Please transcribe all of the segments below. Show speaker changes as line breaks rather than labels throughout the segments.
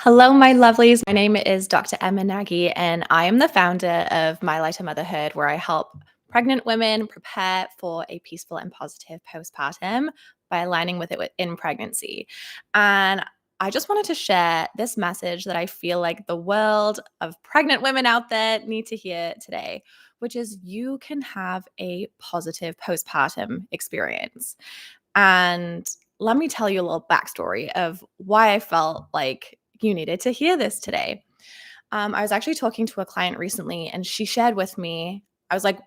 Hello, my lovelies. My name is Dr. Emma Nagy, and I am the founder of My Lighter Motherhood, where I help pregnant women prepare for a peaceful and positive postpartum by aligning with it in pregnancy. And I just wanted to share this message that I feel like the world of pregnant women out there need to hear today, which is you can have a positive postpartum experience. And let me tell you a little backstory of why I felt like you needed to hear this today. I was actually talking to a client recently, and she shared with me. I was like,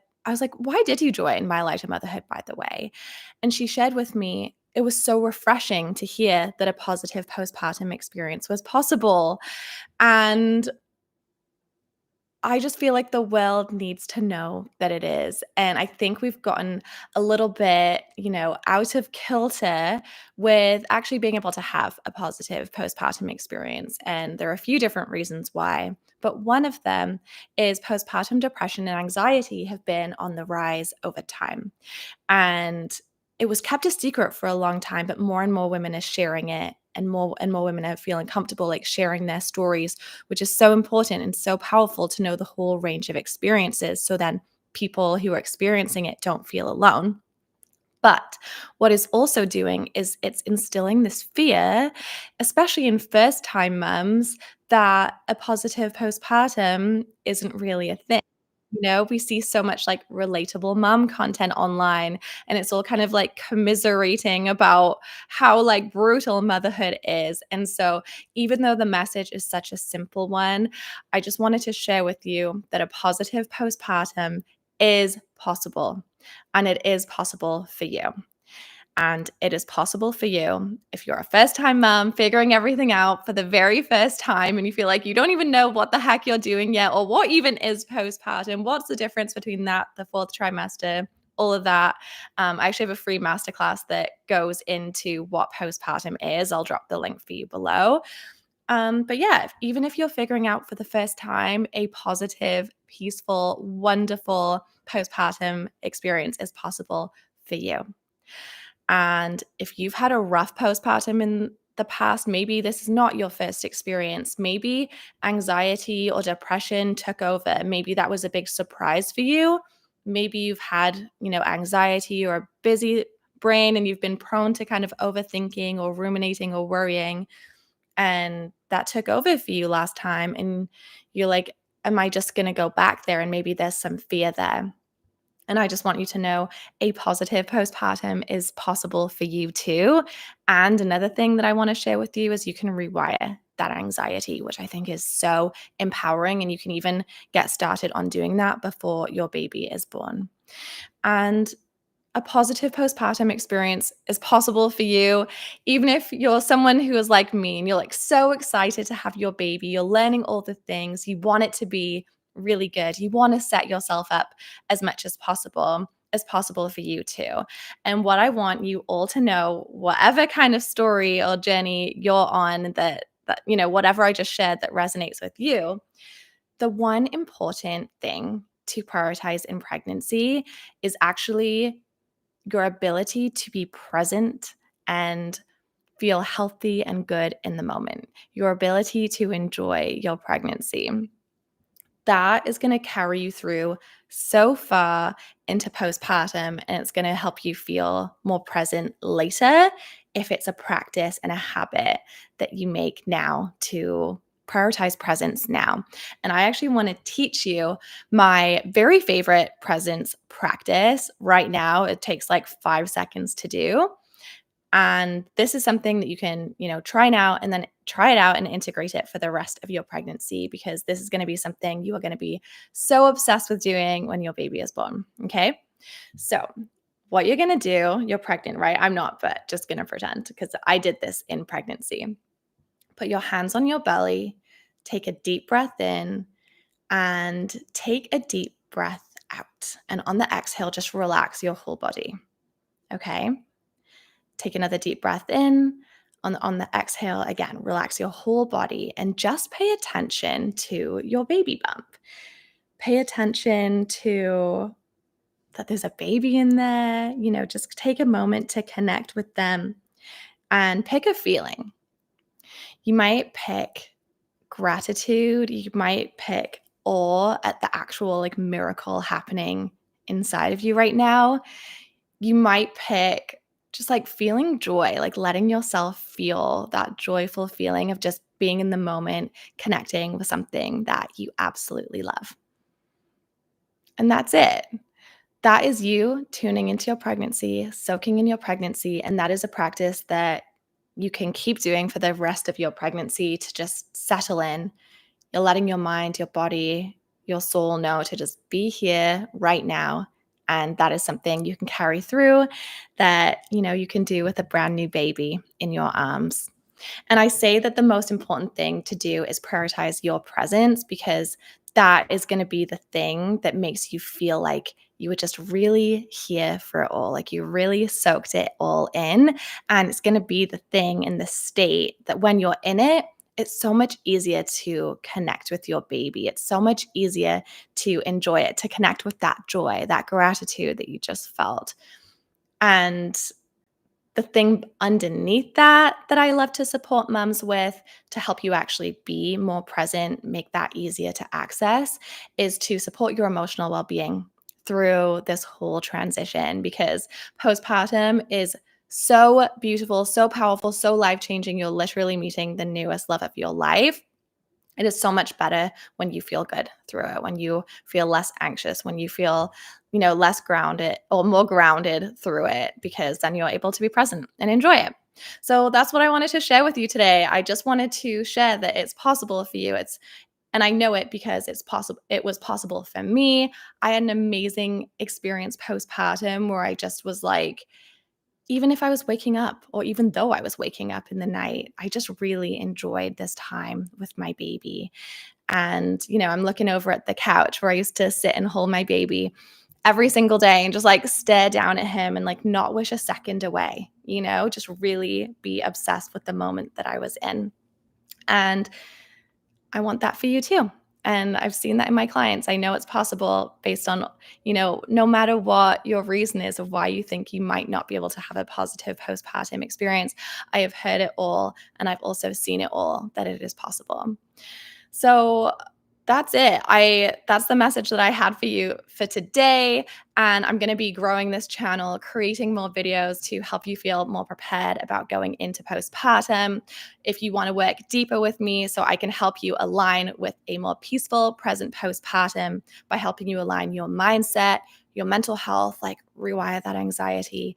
why did you join My Light of Motherhood, by the way? And she shared with me it was so refreshing to hear that a positive postpartum experience was possible. And I just feel like the world needs to know that it is. And I think we've gotten a little bit, out of kilter with actually being able to have a positive postpartum experience. And there are a few different reasons why. But one of them is postpartum depression and anxiety have been on the rise over time. And it was kept a secret for a long time, but more and more women are sharing it, and more women are feeling comfortable like sharing their stories, which is so important and so powerful to know the whole range of experiences, so then people who are experiencing it don't feel alone. But what it's also doing is it's instilling this fear, especially in first time mums, that a positive postpartum isn't really a thing. We see so much like relatable mom content online, and it's all kind of like commiserating about how like brutal motherhood is. And so, even though the message is such a simple one, I just wanted to share with you that a positive postpartum is possible, and it is possible for you. And it is possible for you if you're a first time mom figuring everything out for the very first time and you feel like you don't even know what the heck you're doing yet, or what even is postpartum. What's the difference between that, the fourth trimester, all of that. I actually have a free masterclass that goes into what postpartum is. I'll drop the link for you below. But yeah, even if you're figuring out for the first time, a positive, peaceful, wonderful postpartum experience is possible for you. And if you've had a rough postpartum in the past, maybe this is not your first experience. Maybe anxiety or depression took over. Maybe that was a big surprise for you. Maybe you've had, anxiety or a busy brain and you've been prone to kind of overthinking or ruminating or worrying. And that took over for you last time. And you're like, am I just going to go back there? And maybe there's some fear there. And I just want you to know a positive postpartum is possible for you too. And another thing that I want to share with you is you can rewire that anxiety, which I think is so empowering. And you can even get started on doing that before your baby is born. And a positive postpartum experience is possible for you, even if you're someone who is like me and you're like so excited to have your baby, you're learning all the things, you want it to be really good, you want to set yourself up as much as possible for you too. And what I want you all to know, whatever kind of story or journey you're on, that whatever I just shared that resonates with you, the one important thing to prioritize in pregnancy is actually your ability to be present and feel healthy and good in the moment, your ability to enjoy your pregnancy. That is going to carry you through so far into postpartum, and it's going to help you feel more present later if it's a practice and a habit that you make now to prioritize presence now. And I actually want to teach you my very favorite presence practice right now. It takes like 5 seconds to do. And this is something that you can, try now and then try it out and integrate it for the rest of your pregnancy, because this is going to be something you are going to be so obsessed with doing when your baby is born. Okay. So, what you're going to do, you're pregnant, right? I'm not, but just going to pretend because I did this in pregnancy. Put your hands on your belly, take a deep breath in, and take a deep breath out. And on the exhale, just relax your whole body. Okay. Take another deep breath in. On the exhale, again, relax your whole body and just pay attention to your baby bump. Pay attention to that there's a baby in there. Just take a moment to connect with them and pick a feeling. You might pick gratitude. You might pick awe at the actual like miracle happening inside of you right now. You might pick just like feeling joy, like letting yourself feel that joyful feeling of just being in the moment, connecting with something that you absolutely love. And that's it. That is you tuning into your pregnancy, soaking in your pregnancy. And that is a practice that you can keep doing for the rest of your pregnancy to just settle in. You're letting your mind, your body, your soul know to just be here right now. And that is something you can carry through that, you can do with a brand new baby in your arms. And I say that the most important thing to do is prioritize your presence because that is going to be the thing that makes you feel like you were just really here for it all. Like you really soaked it all in. And it's going to be the thing in the state that when you're in it, it's so much easier to connect with your baby. It's so much easier to enjoy it, to connect with that joy, that gratitude that you just felt. And the thing underneath that I love to support moms with to help you actually be more present, make that easier to access, is to support your emotional well-being through this whole transition because postpartum is so beautiful, so powerful, so life-changing. You're literally meeting the newest love of your life. It is so much better when you feel good through it, when you feel less anxious, when you feel, less grounded or more grounded through it, because then you're able to be present and enjoy it. So that's what I wanted to share with you today. I just wanted to share that it's possible for you. And I know it because it's possible. It was possible for me. I had an amazing experience postpartum where I just was like, even if I was waking up or even though I was waking up in the night, I just really enjoyed this time with my baby. And, I'm looking over at the couch where I used to sit and hold my baby every single day and just like stare down at him and like not wish a second away, just really be obsessed with the moment that I was in. And I want that for you too. And I've seen that in my clients. I know it's possible based on, no matter what your reason is of why you think you might not be able to have a positive postpartum experience. I have heard it all and I've also seen it all that it is possible. So that's it. That's the message that I had for you for today. And I'm going to be growing this channel, creating more videos to help you feel more prepared about going into postpartum. If you want to work deeper with me so I can help you align with a more peaceful present postpartum by helping you align your mindset, your mental health, like rewire that anxiety,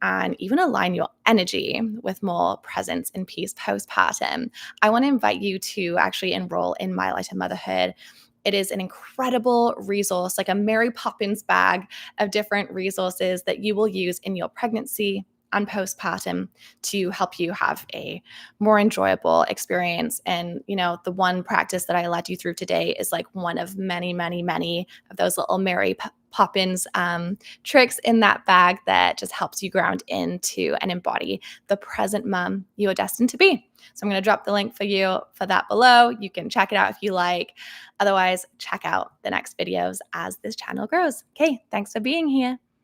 and even align your energy with more presence and peace postpartum, I want to invite you to actually enroll in My Lighter Motherhood. It is an incredible resource, like a Mary Poppins bag of different resources that you will use in your pregnancy and postpartum to help you have a more enjoyable experience. And, the one practice that I led you through today is like one of many, many, many of those little Mary Poppins tricks in that bag that just helps you ground into and embody the present mom you are destined to be. So I'm going to drop the link for you for that below. You can check it out if you like. Otherwise, check out the next videos as this channel grows. Okay, thanks for being here.